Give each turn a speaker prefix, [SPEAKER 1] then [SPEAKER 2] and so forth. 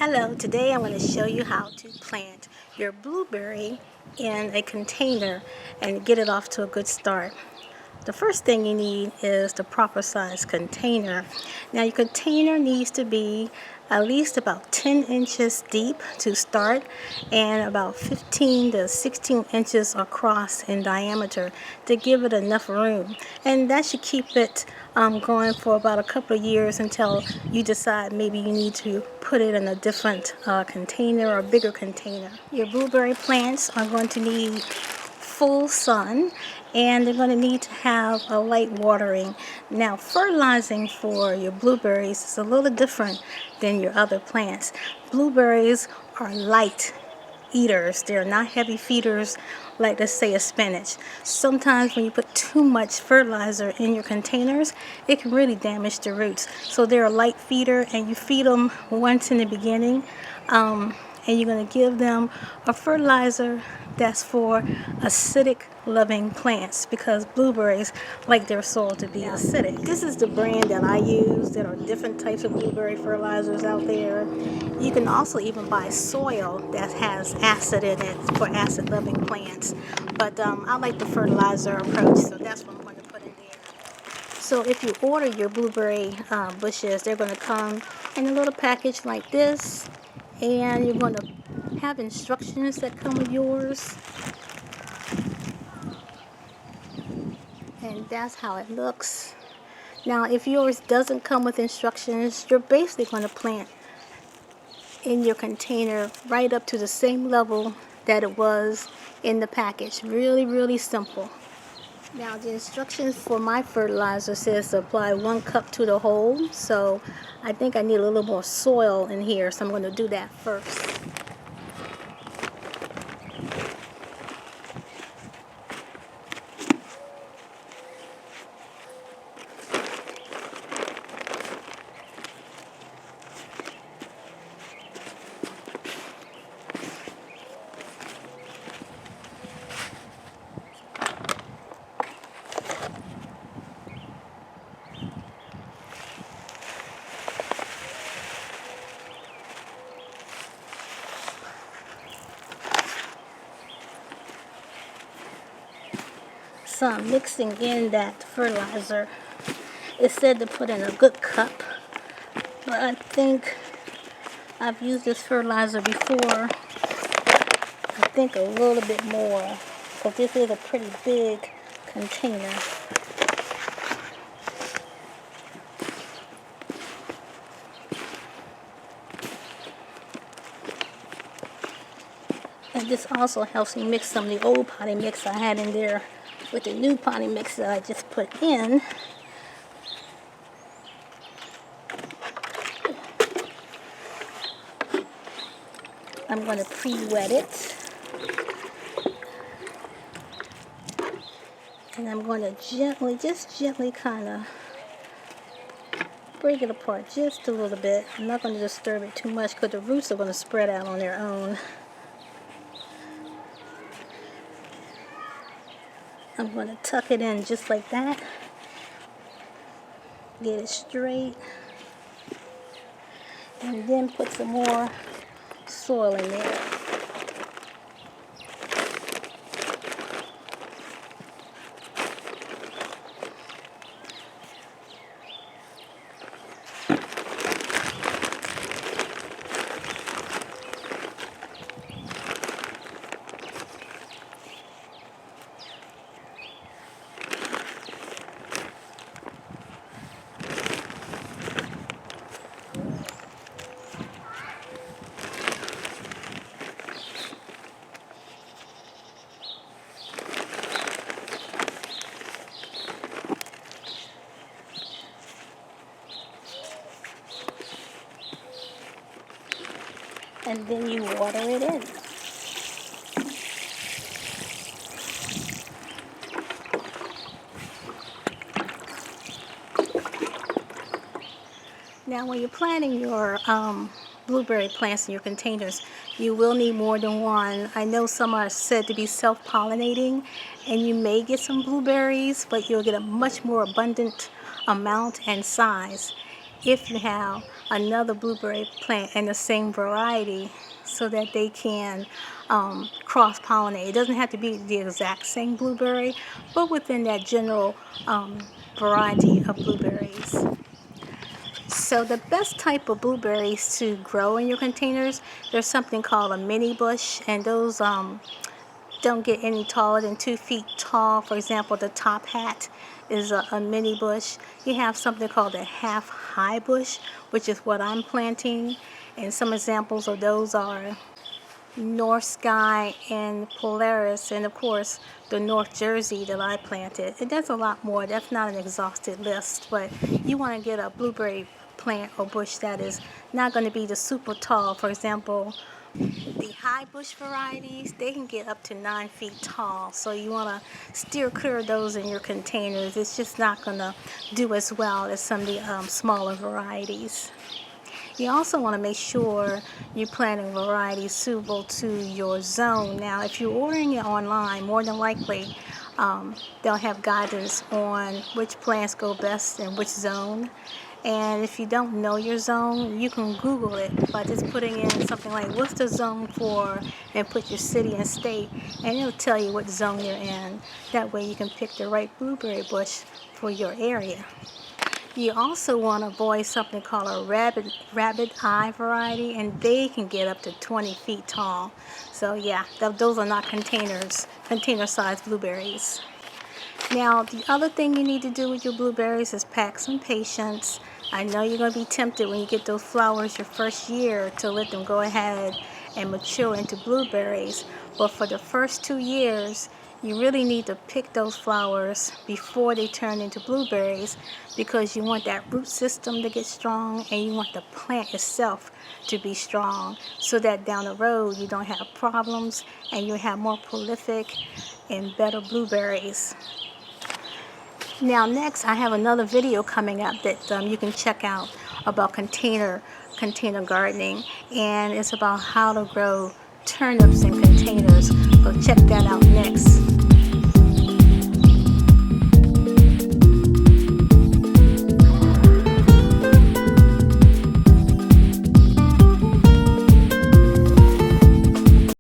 [SPEAKER 1] Hello, today I'm going to show you how to plant your blueberry in a container and get it off to a good start. The first thing you need is the proper size container. Now your container needs to be at least about 10 inches deep to start and about 15 to 16 inches across in diameter to give it enough room. And that should keep it going for about a couple of years until you decide maybe you need to put it in a different container or a bigger container. Your blueberry plants are going to need full sun, and they're going to need to have a light watering. Now, fertilizing for your blueberries is a little different than your other plants. Blueberries are light eaters. They're not heavy feeders like, let's say, a spinach. Sometimes when you put too much fertilizer in your containers, it can really damage the roots. So they're a light feeder, and you feed them once in the beginning. And you're going to give them a fertilizer that's for acidic loving plants, because blueberries like their soil to be acidic. This is the brand that I use. There are different types of blueberry fertilizers out there. You can also even buy soil that has acid in it for acid loving plants, but I like the fertilizer approach, so that's what I'm going to put in there. So if you order your blueberry bushes, they're going to come in a little package like this, and you're going to have instructions that come with yours, and that's how it looks. Now if yours doesn't come with instructions, you're basically going to plant in your container right up to the same level that it was in the package. Really simple. Now the instructions for my fertilizer says to apply 1 cup to the hole, so I think I need a little more soil in here, so I'm going to do that first. So I'm mixing in that fertilizer. It said to put in a good cup, but I think I've used this fertilizer before. I think a little bit more, because this is a pretty big container. And this also helps me mix some of the old potting mix I had in there with the new potting mix that I just put in. I'm going to pre-wet it. And I'm going to gently kind of break it apart just a little bit. I'm not going to disturb it too much because the roots are going to spread out on their own. I'm going to tuck it in just like that. Get it straight. And then put some more soil in there. And then you water it in. Now when you're planting your blueberry plants in your containers, you will need more than one. I know some are said to be self-pollinating, and you may get some blueberries, but you'll get a much more abundant amount and size. if you have another blueberry plant in the same variety, so that they can cross-pollinate. It doesn't have to be the exact same blueberry, but within that general variety of blueberries. So the best type of blueberries to grow in your containers, there's something called a mini bush, and those don't get any taller than 2 feet tall. For example, the top hat is a mini bush. You have something called a half high bush, which is what I'm planting, and some examples of those are North Sky and Polaris, and of course the North Jersey that I planted. And that's a lot more. That's not an exhaustive list, but you want to get a blueberry plant or bush that is not going to be the super tall. For example, the high bush varieties, they can get up to 9 feet tall, so you want to steer clear of those in your containers. It's just not going to do as well as some of the smaller varieties. You also want to make sure you're planting varieties suitable to your zone. Now, if you're ordering it online, more than likely they'll have guidance on which plants go best in which zone. And if you don't know your zone, you can Google it by just putting in something like, what's the zone for, and put your city and state, and it'll tell you what zone you're in. That way you can pick the right blueberry bush for your area. You also want to avoid something called a rabbit eye variety, and they can get up to 20 feet tall. So yeah, those are not container-sized blueberries. Now, the other thing you need to do with your blueberries is pack some patience. I know you're going to be tempted when you get those flowers your first year to let them go ahead and mature into blueberries. But for the first 2 years, you really need to pick those flowers before they turn into blueberries, because you want that root system to get strong and you want the plant itself to be strong, so that down the road you don't have problems and you have more prolific and better blueberries. Now next, I have another video coming up that you can check out about container gardening, and it's about how to grow turnips in containers. So check that out next.